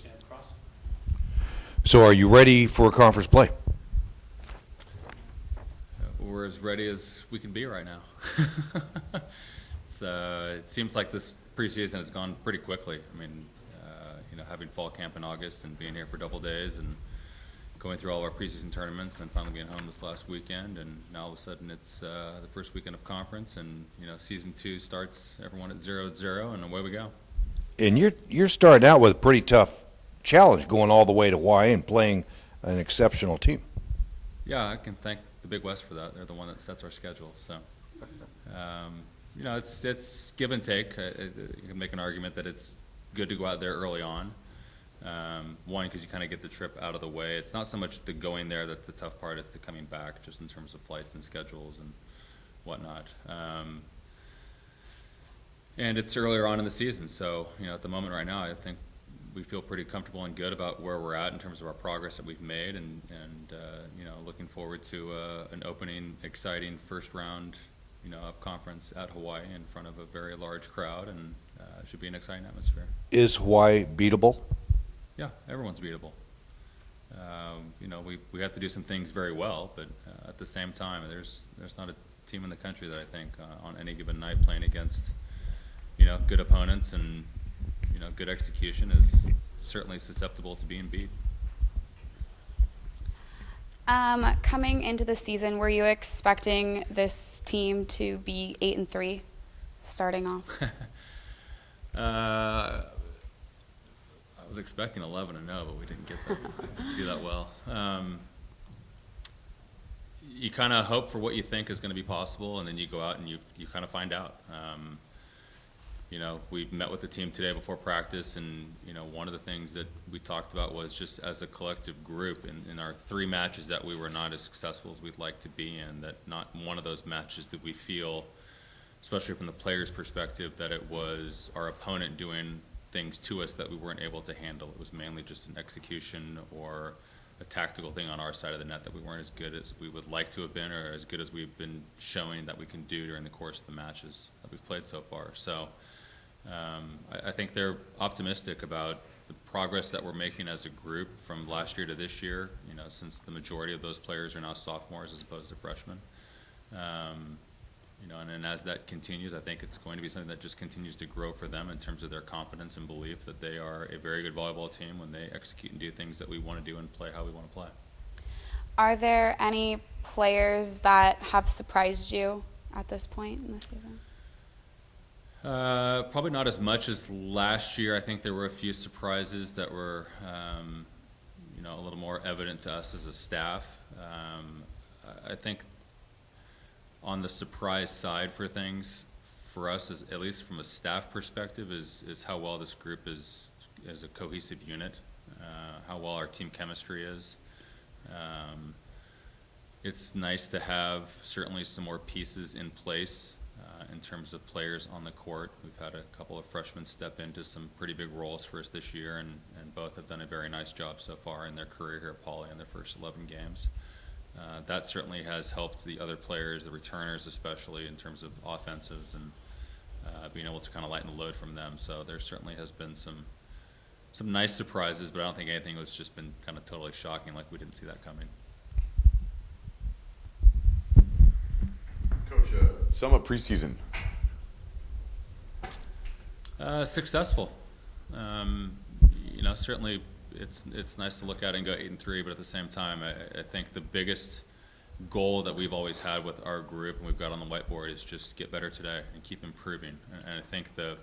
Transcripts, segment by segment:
Sam Crosson. So are you ready for conference play? We're as ready as we can be right now. It seems like this preseason has gone pretty quickly. I mean, having fall camp in August and being here for double days and going through all of our preseason tournaments and finally being home this last weekend, and now all of a sudden it's the first weekend of conference, and season 2 starts, everyone at 0-0, and away we go. And you're starting out with a pretty tough challenge, going all the way to Hawaii and playing an exceptional team. Yeah, I can thank the Big West for that. They're the one that sets our schedule. So, it's give and take. You can make an argument that it's good to go out there early on. One, because you kind of get the trip out of the way. It's not so much the going there that's the tough part, it's the coming back, just in terms of flights and schedules and whatnot. And it's earlier on in the season, so at the moment right now, I think we feel pretty comfortable and good about where we're at in terms of our progress that we've made, and looking forward to an opening, exciting first round, of conference at Hawaii in front of a very large crowd, and it should be an exciting atmosphere. Is Hawaii beatable? Yeah, everyone's beatable. We have to do some things very well, but at the same time, there's not a team in the country that I think on any given night playing against good opponents and good execution is certainly susceptible to being beat. Coming into the season, were you expecting this team to be 8-3 starting off? I was expecting 11-0, but we didn't do that well. You kind of hope for what you think is going to be possible, and then you go out and you kind of find out. We met with the team today before practice, and one of the things that we talked about was just as a collective group in our 3 matches that we were not as successful as we'd like to be in, that not one of those matches did we feel, especially from the players' perspective, that it was our opponent doing things to us that we weren't able to handle. It was mainly just an execution or a tactical thing on our side of the net that we weren't as good as we would like to have been, or as good as we've been showing that we can do during the course of the matches that we've played so far. So I think they're optimistic about the progress that we're making as a group from last year to this year, since the majority of those players are now sophomores as opposed to freshmen. And then as that continues, I think it's going to be something that just continues to grow for them in terms of their confidence and belief that they are a very good volleyball team when they execute and do things that we want to do and play how we want to play. Are there any players that have surprised you at this point in the season? Probably not as much as last year. I think there were a few surprises that were, a little more evident to us as a staff. I think on the surprise side for things, for us, at least from a staff perspective, is how well this group is as a cohesive unit, how well our team chemistry is. It's nice to have certainly some more pieces in place in terms of players on the court. We've had a couple of freshmen step into some pretty big roles for us this year, and both have done a very nice job so far in their career here at Poly in their first 11 games. That certainly has helped the other players, the returners especially, in terms of offensives and being able to kind of lighten the load from them. So there certainly has been some nice surprises, but I don't think anything was just been kind of totally shocking, like we didn't see that coming. Coach, sum up preseason. Successful. Certainly it's nice to look at and go 8-3, but at the same time, I think the biggest goal that we've always had with our group and we've got on the whiteboard is just get better today and keep improving. And I think the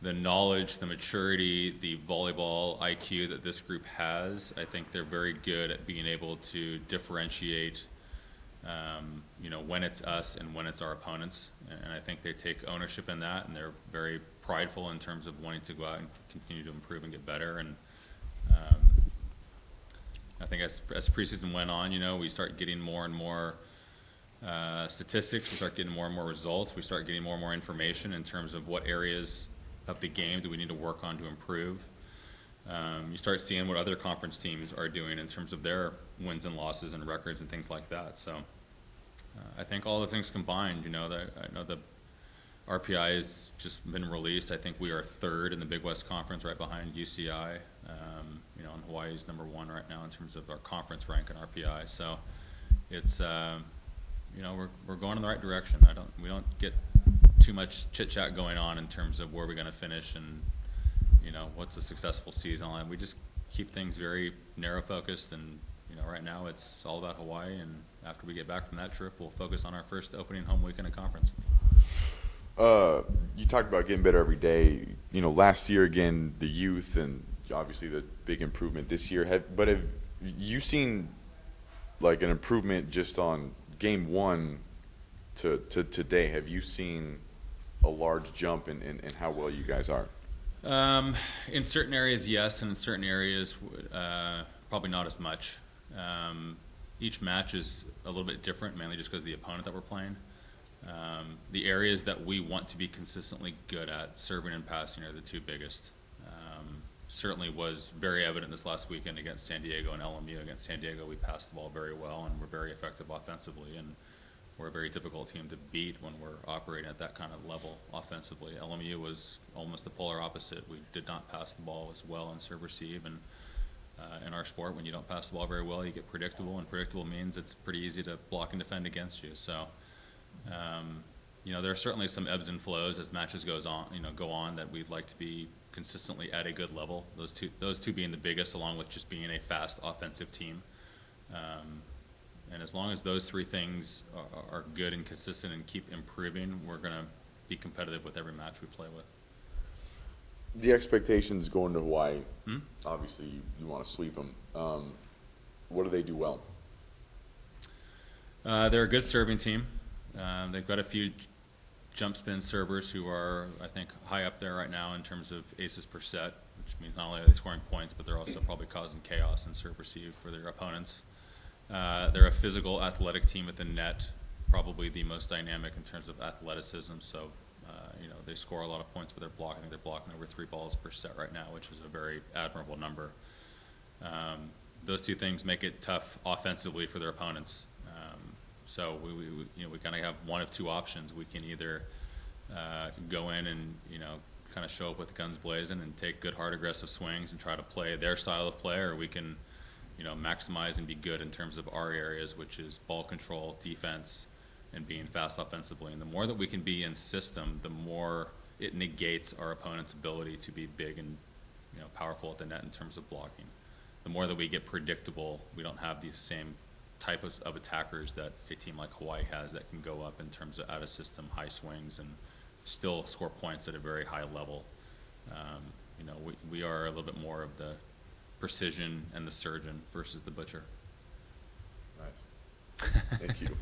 knowledge, the maturity, the volleyball IQ that this group has, I think they're very good at being able to differentiate when it's us and when it's our opponents. And I think they take ownership in that, and they're very prideful in terms of wanting to go out and continue to improve and get better. And I think as preseason went on, we start getting more and more statistics, we start getting more and more results, we start getting more and more information in terms of what areas of the game do we need to work on to improve. You start seeing what other conference teams are doing in terms of their wins and losses and records and things like that. So I think all the things combined, I know that RPI has just been released. I think we are third in the Big West Conference, right behind UCI. You know, and Hawaii's number 1 right now in terms of our conference rank in RPI. So it's, you know, we're going in the right direction. We don't get too much chit chat going on in terms of where we're going to finish and, you know, what's a successful season. And we just keep things very narrow focused, and you know, right now it's all about Hawaii, and after we get back from that trip, we'll focus on our first opening home weekend of conference. You talked about getting better every day. You know, last year again, the youth and obviously the big improvement this year. Have you seen like an improvement just on game 1 to today? Have you seen a large jump in how well you guys are? In certain areas, yes, and in certain areas, probably not as much. Each match is a little bit different, mainly just because of the opponent that we're playing. The areas that we want to be consistently good at, serving and passing, are the 2 biggest. Certainly was very evident this last weekend against San Diego and LMU. Against San Diego, we passed the ball very well, and we're very effective offensively, and we're a very difficult team to beat when we're operating at that kind of level offensively. LMU was almost the polar opposite. We did not pass the ball as well on serve receive, and in our sport, when you don't pass the ball very well, you get predictable, and predictable means it's pretty easy to block and defend against you. So, you know, there are certainly some ebbs and flows as matches go on that we'd like to be consistently at a good level. Those two being the biggest, along with just being a fast offensive team. And as long as those 3 things are good and consistent and keep improving, we're going to be competitive with every match we play with. The expectations going to Hawaii, obviously you want to sweep them. What do they do well? They're a good serving team. They've got a few jump spin servers who are, I think, high up there right now in terms of aces per set, which means not only are they scoring points, but they're also probably causing chaos in serve receive for their opponents. They're a physical, athletic team at the net, probably the most dynamic in terms of athleticism. So, you know, they score a lot of points with their blocking. I think they're blocking over 3 balls per set right now, which is a very admirable number. Those 2 things make it tough offensively for their opponents. So we kind of have one of 2 options. We can either go in and, you know, kind of show up with guns blazing and take good, hard, aggressive swings and try to play their style of play, or we can, you know, maximize and be good in terms of our areas, which is ball control, defense, and being fast offensively. And the more that we can be in system, the more it negates our opponent's ability to be big and, you know, powerful at the net in terms of blocking. The more that we get predictable, we don't have these same type of attackers that a team like Hawaii has that can go up in terms of out of system, high swings, and still score points at a very high level. You know, we are a little bit more of the precision and the surgeon versus the butcher. Nice. Thank you.